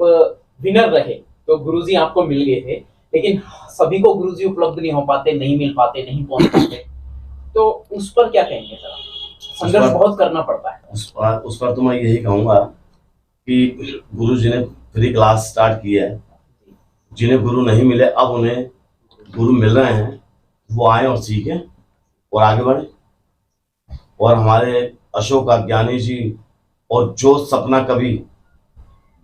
[SPEAKER 3] विनर रहे, तो गुरुजी आपको मिल गए थे। लेकिन सभी को गुरुजी उपलब्ध नहीं हो पाते, नहीं मिल पाते, नहीं पहुंच पाते, तो उस पर क्या कहेंगे सर? संघर्ष बहुत करना पड़ता है।
[SPEAKER 1] उस पर तो मैं यही कहूँगा कि गुरु जी ने फ्री क्लास स्टार्ट की है। जिन्हें गुरु नहीं मिले अब उन्हें गुरु मिल रहे हैं, वो आए और सीखें और आगे बढ़े और हमारे अशोक ज्ञानी जी और जो सपना कभी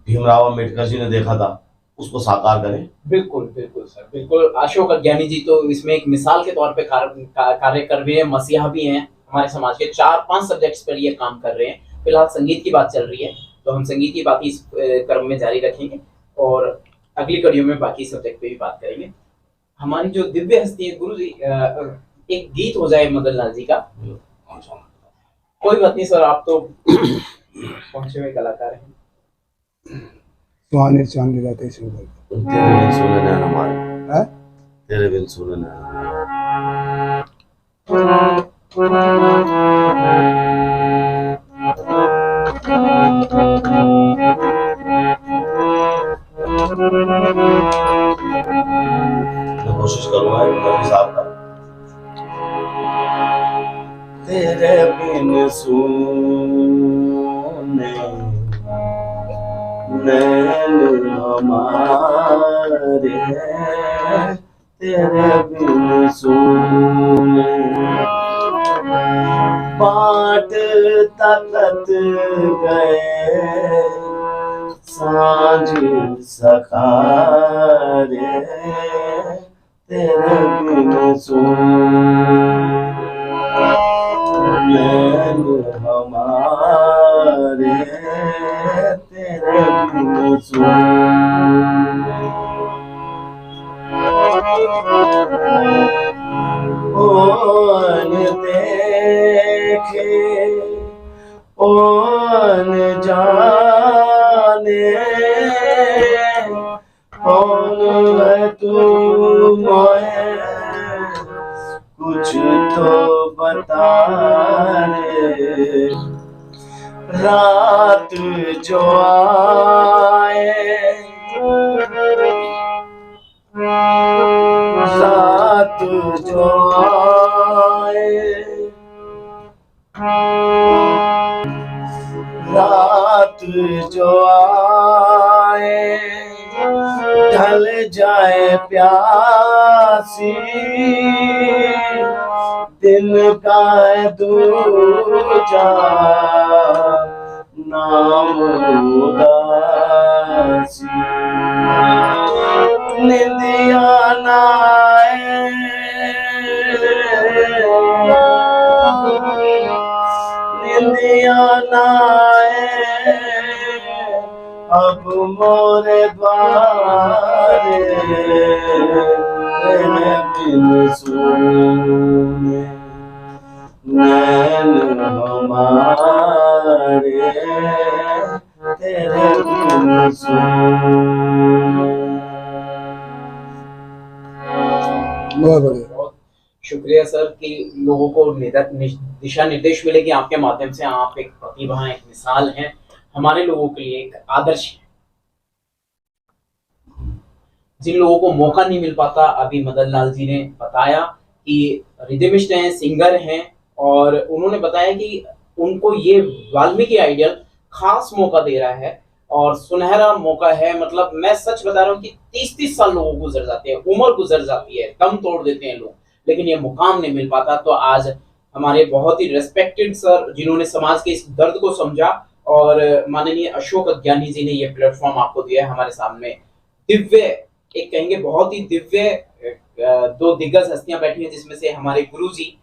[SPEAKER 1] भीमराव अम्बेडकर जी ने देखा था उसको साकार करें।
[SPEAKER 3] बिल्कुल बिल्कुल सर, बिल्कुल। अशोक ज्ञानी जी तो इसमें एक मिसाल के तौर पे कार्य कर रहे हैं, मसीहा भी हैं हमारे समाज के। 4-5 सब्जेक्ट्स पर ये काम कर रहे हैं। फिलहाल संगीत की बात चल रही है, तो हम संगीत की बात इस क्रम में जारी रखेंगे और अगली कड़ियों में बाकी सब्जेक्ट पे भी बात करेंगे। हमारी जो दिव्य हस्ती है गुरु जी, एक गीत हो जाए मदन लाल जी का। कोई बात नहीं सर, आप तो पहुंचे हुए कलाकार हैं।
[SPEAKER 4] सुहाने चांद रातें सुंदर।
[SPEAKER 1] तेरे बिन सुने नैन हमारे,
[SPEAKER 4] हैं?
[SPEAKER 1] तेरे बिन सुने नैन। मैं कोशिश करूंगा रवि साहब का। तेरे बिन सुने नैन हमारे, तेरे बिन सुने बाट तकत गए सांझ सखारे, तेरे बिन सुने नैन हमारे, तेरे बिन सुने ओन देखे ओन जाने, कौन है तू मोए कुछ तो बता रे। रात जो आए रात जो आए, रात जो आए ढल जाए प्यासी, दिन का है दूजा नाम उदासी। निंदिया नाए निंदिया नाए अब मोरे द्वारे, तेरे बिन सुने नैन हमारे, तेरे बिन सुने।
[SPEAKER 4] बहुत बढ़िया।
[SPEAKER 3] बहुत शुक्रिया सर कि लोगों को दिशा निर्देश मिले कि आपके माध्यम से आप एक प्रतिभा, एक मिसाल हैं, हमारे लोगों के लिए एक आदर्श है। जिन लोगों को मौका नहीं मिल पाता, अभी मदन लाल जी ने बताया कि रिदमिस्ट हैं, सिंगर हैं, और उन्होंने बताया कि उनको ये वाल्मीकि आइडल खास मौका दे रहा है और सुनहरा मौका है। मतलब मैं सच बता रहा हूँ कि 30-30 साल लोगों को गुजर जाते हैं, उम्र गुजर जाती है, दम तोड़ देते हैं लोग, लेकिन ये मुकाम नहीं मिल पाता। तो आज हमारे बहुत ही रेस्पेक्टेड सर, जिन्होंने समाज के इस दर्द को समझा, और माननीय अशोक अज्ञानी जी ने ये प्लेटफॉर्म आपको दिया है हमारे सामने। दिव्य, एक कहेंगे बहुत ही दिव्य दो दिग्गज हस्तियां बैठी हैं, जिसमें से हमारे गुरुजी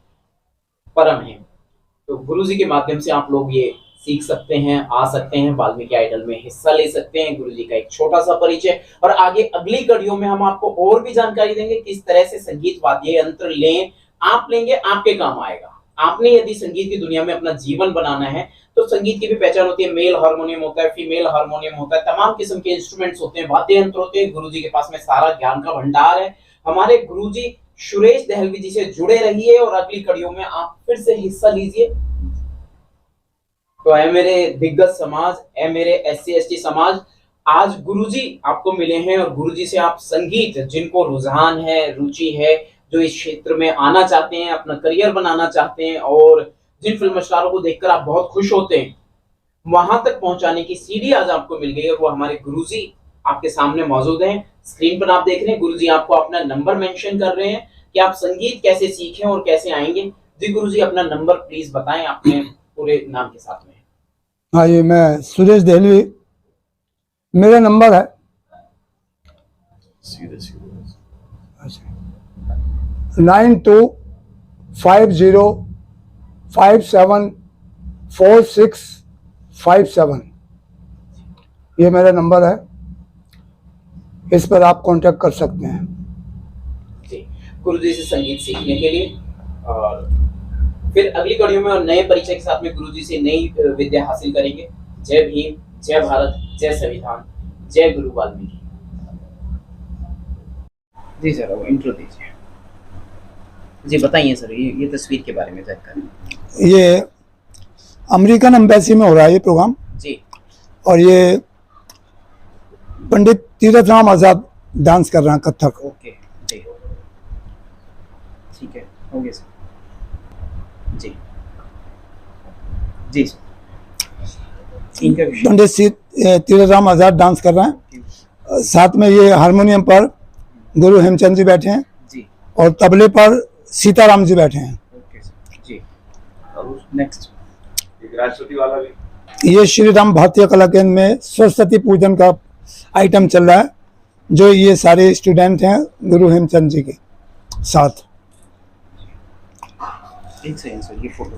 [SPEAKER 3] परम हैं। तो गुरुजी के माध्यम से आप लोग ये सीख सकते हैं, आ सकते हैं, वाल्मीकि आइडल में हिस्सा ले सकते हैं। गुरुजी का एक छोटा सा परिचय, और आगे अगली कड़ियों में हम आपको और भी जानकारी देंगे किस तरह से संगीत वाद्य यंत्र लें, आप लेंगे आपके काम आएगा। आपने यदि संगीत की दुनिया में अपना जीवन बनाना है तो संगीत की भी पहचान होती है। मेल हारमोनियम होता है, फीमेल हारमोनियम होता है, तमाम किस्म के इंस्ट्रूमेंट्स होते हैं, वाद्य यंत्र होते हैं। गुरुजी के पास में सारा ज्ञान का भंडार है। हमारे गुरुजी सुरेश दहलवी जी से जुड़े रहिए और अगली कड़ियों में आप फिर से हिस्सा लीजिए। तो है मेरे दिग्गज समाज, है मेरे SC/ST समाज, आज गुरुजी आपको मिले हैं, और गुरुजी से आप संगीत, जिनको रुझान है, रुचि है, जो इस क्षेत्र में आना चाहते हैं, अपना करियर बनाना चाहते हैं, और जिन फिल्म स्टारों को देखकर आप बहुत खुश होते हैं, वहां तक पहुंचाने की सीढ़ी आज आपको मिल गई, और वो हमारे गुरुजी आपके सामने मौजूद हैं। स्क्रीन पर आप देख रहे हैं, गुरुजी आपको अपना नंबर मेंशन कर रहे हैं कि आप संगीत कैसे सीखें और कैसे आएंगे। जी गुरुजी, अपना नंबर प्लीज बताएं अपने पूरे नाम के साथ में।
[SPEAKER 4] हाँ जी, मैं सुरेश दहलवी, मेरा नंबर है
[SPEAKER 1] सीधे सीधे
[SPEAKER 4] 9250574657। ये मेरा नंबर है, इस पर आप कांटेक्ट कर सकते हैं।
[SPEAKER 3] जी, गुरुजी से संगीत सीखने के लिए, और फिर अगली कड़ियों में और नए परिचय के साथ में गुरुजी से नई विद्या हासिल करेंगे। जय भीम, जय भारत, जय संविधान, जय गुरु वाल्मीकि। जी सर, वो इंट्रो दीजिए। जी बताइए सर, ये तस्वीर के बारे में जानकारी।
[SPEAKER 4] ये अमेरिकन एम्बेसी में हो रहा है ये प्रोग्राम
[SPEAKER 3] जी,
[SPEAKER 4] और ये पंडित तीरथ राम आजाद डांस कर रहे हैं, कथक।
[SPEAKER 3] ओके जी, ठीक है, हो गया सर। जी जी सर, इनका विषय
[SPEAKER 4] पंडित तीरथ राम आजाद डांस कर रहे हैं, साथ में ये हारमोनियम पर गुरु हेमचंद जी बैठे हैं,
[SPEAKER 3] जी,
[SPEAKER 4] और तबले पर सीताराम जी बैठे हैं।
[SPEAKER 3] ओके सर जी। नेक्स्ट
[SPEAKER 1] एक राष्ट्रपति वाला भी।
[SPEAKER 4] ये श्री राम भारतीय कला केंद्र में सरस्वती पूजन का आइटम चल रहा है, जो ये सारे स्टूडेंट हैं गुरु हेमचंद जी के साथ।
[SPEAKER 3] एक सेकंड सर, ये फोटो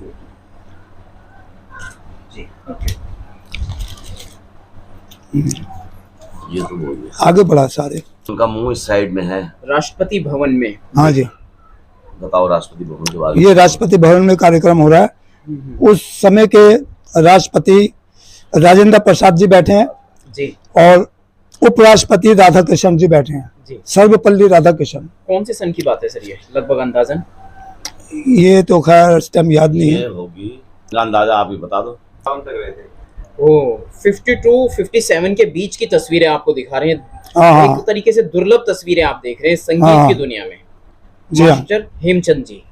[SPEAKER 3] जी, ओके।
[SPEAKER 1] ये तो बोल दिया।
[SPEAKER 4] आगे बढ़ा सारे।
[SPEAKER 1] उनका मुंह इस साइड में है।
[SPEAKER 3] राष्ट्रपति भवन में,
[SPEAKER 4] हाँ जी,
[SPEAKER 1] बताओ राष्ट्रपति भवन के बारे में।
[SPEAKER 4] ये राष्ट्रपति भवन में कार्यक्रम हो रहा है। उस समय के राष्ट्रपति राजेंद्र प्रसाद जी बैठे हैं,
[SPEAKER 3] जी,
[SPEAKER 4] और उपराष्ट्रपति राधा कृष्ण जी बैठे हैं,
[SPEAKER 3] जी।
[SPEAKER 4] सर्वपल्ली राधा कृष्ण।
[SPEAKER 3] कौन से सन की बात है सर ये, लगभग अंदाजन?
[SPEAKER 4] ये तो खैर इस टाइम याद नहीं
[SPEAKER 1] ये
[SPEAKER 4] है।
[SPEAKER 1] होगी, अंदाजा आप ही बता दो। कौन तक रहे थे?
[SPEAKER 3] ओ 52-57 के बीच की तस्वीरें आपको दिखा रहे हैं।
[SPEAKER 4] हाँ
[SPEAKER 3] एक
[SPEAKER 4] हाँ
[SPEAKER 3] तरीके से दुर्लभ तस्वीरें आप देख रहे हैं संगीत
[SPEAKER 4] हाँ,
[SPEAKER 3] की दुनिया में।
[SPEAKER 4] जी हाँ।
[SPEAKER 3] मास्टर हेमचंद जी,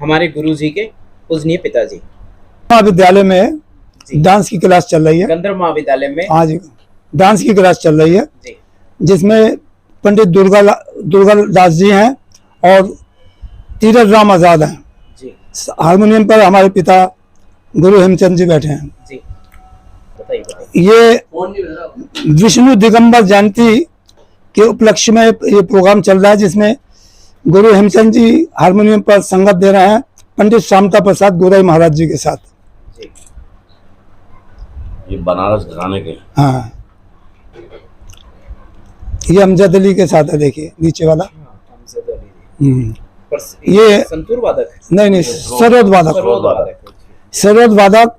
[SPEAKER 3] हमारे गुरुजी के पूजनीय पिताजी।
[SPEAKER 4] महाविद्यालय में
[SPEAKER 3] जी।
[SPEAKER 4] डांस की क्लास चल रही है।
[SPEAKER 3] गंधर्व महाविद्यालय में,
[SPEAKER 4] हाँ जी, डांस की क्लास चल रही है,
[SPEAKER 3] जी,
[SPEAKER 4] जिसमें पंडित दुर्गा दास जी हैं और तीरथ राम आजाद हैं।
[SPEAKER 3] जी,
[SPEAKER 4] हारमोनियम पर हमारे पिता गुरु हेमचंद जी बैठे हैं।
[SPEAKER 3] जी, बताइए।
[SPEAKER 4] ये विष्णु दिगंबर जयंती के उपलक्ष्य में ये प्रोग्राम चल रहा है, जिसमें गुरु हेमचंद जी हारमोनियम पर संगत दे रहे हैं पंडित श्यामता प्रसाद गोराई महाराज जी के साथ।
[SPEAKER 3] जी,
[SPEAKER 1] ये बनारस घराने के।
[SPEAKER 4] हाँ, ये अमजद अली के साथ है, देखिए नीचे वाला।
[SPEAKER 3] अमजद अली जी। पर
[SPEAKER 4] ये
[SPEAKER 3] संतूर वादक,
[SPEAKER 4] नहीं, सरोद वादक।
[SPEAKER 3] सरोद वादक,
[SPEAKER 4] सरोद वादक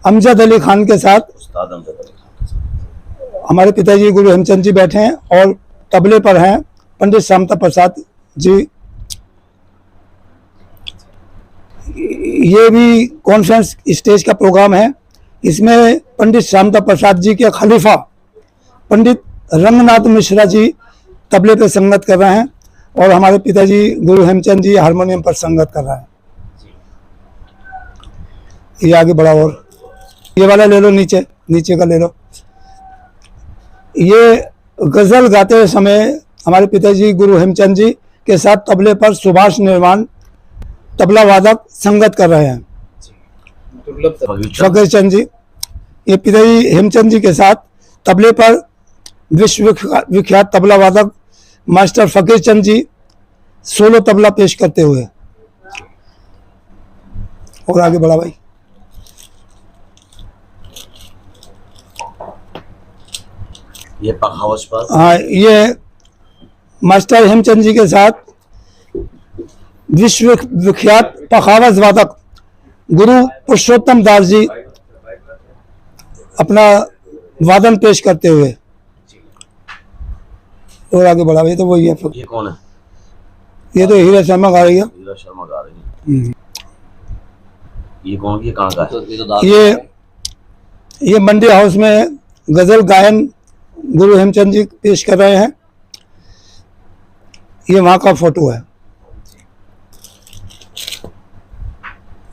[SPEAKER 4] अमजद अली खान के साथ
[SPEAKER 1] उस्ताद अमजद अली खान।
[SPEAKER 4] हमारे पिताजी गुरु हेमचंद जी बैठे हैं, और तबले पर हैं पंडित श्यामता प्रसाद जी। ये भी कॉन्फ्रेंस स्टेज का प्रोग्राम है। इसमें पंडित श्यामता प्रसाद जी के खलीफा पंडित रंगनाथ मिश्रा जी तबले पे संगत कर रहे हैं, और हमारे पिताजी गुरु हेमचंद जी हारमोनियम पर संगत कर रहे हैं। ये आगे बढ़ा, और ये वाला ले लो, नीचे का ले लो। ये गज़ल गाते हुए समय हमारे पिताजी गुरु हेमचंद जी के साथ तबले पर सुभाष निर्माण तबला वादक संगत कर रहे हैं।
[SPEAKER 3] दुर्लभ
[SPEAKER 4] फकीर चंद जी, ये पिताजी हेमचंद जी के साथ तबले पर विश्व विख्यात तबला वादक मास्टर फकीर चंद जी सोलो तबला पेश करते हुए। और आगे बढ़ा भाई।
[SPEAKER 1] ये पखावज पर
[SPEAKER 4] हाँ, ये मास्टर हेमचंद जी के साथ विश्व विख्यात पखावज वादक गुरु पुरुषोत्तम दास जी अपना वादन पेश करते हुए। और आगे बढ़ा भाई। तो वही है,
[SPEAKER 1] ये कौन है?
[SPEAKER 4] ये तो हीरा शर्मा गा रही है।
[SPEAKER 1] हीरा शर्मा गा रही है। ये कौन, ये कहाँ का है?
[SPEAKER 4] ये मंडी हाउस में गजल गायन गुरु हेमचंद जी पेश कर रहे हैं। ये वहाँ का फोटो है।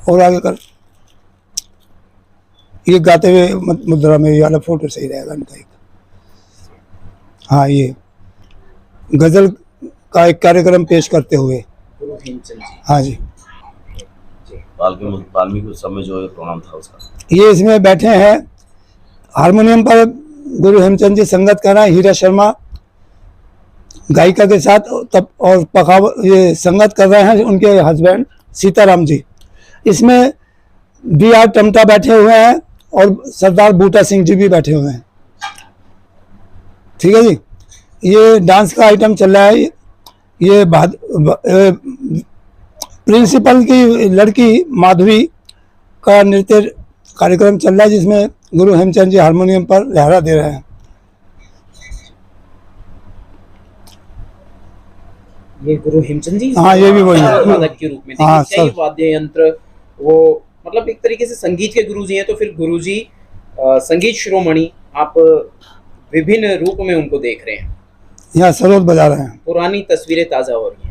[SPEAKER 4] और आगे कर। ये गाते हुए मुद्रा में ये वाला फोटो सही रहेगा इनका एक। हाँ, ये गजल का एक कार्यक्रम पेश करते हुए।
[SPEAKER 3] गुरु हेमचंद जी।
[SPEAKER 4] हाँ जी।
[SPEAKER 1] वाल्मीकि उत्सव में जो प्रोग्राम था उसका,
[SPEAKER 4] ये इसमें बैठे हैं हारमोनियम पर गुरु हेमचंद जी संगत कर रहे हैं हीरा शर्मा गायिका के साथ, तब और पखाव ये संगत कर रहे हैं उनके हस्बैंड सीताराम जी। इसमें B.R. टमटा बैठे हुए हैं और सरदार बूटा सिंह जी भी बैठे हुए हैं। ठीक है जी। ये डांस का आइटम चल रहा है। ये प्रिंसिपल की लड़की माधवी का नृत्य कार्यक्रम चल रहा है, जिसमें गुरु हेमचंद जी हारमोनियम पर लहरा दे रहे हैं।
[SPEAKER 3] ये गुरु हेमचंद जी।
[SPEAKER 4] हाँ, ये भी वही है।
[SPEAKER 3] वादक के रूप में।
[SPEAKER 4] हाँ,
[SPEAKER 3] देखिए, कई वाद्य यंत्र वो मतलब एक तरीके से संगीत के गुरुजी हैं, तो फिर गुरुजी संगीत शिरोमणि आप विभिन्न रूप में उनको देख रहे हैं।
[SPEAKER 4] यहाँ सरोद बजा रहे हैं।
[SPEAKER 3] पुरानी तस्वीरें ताजा हो रही हैं।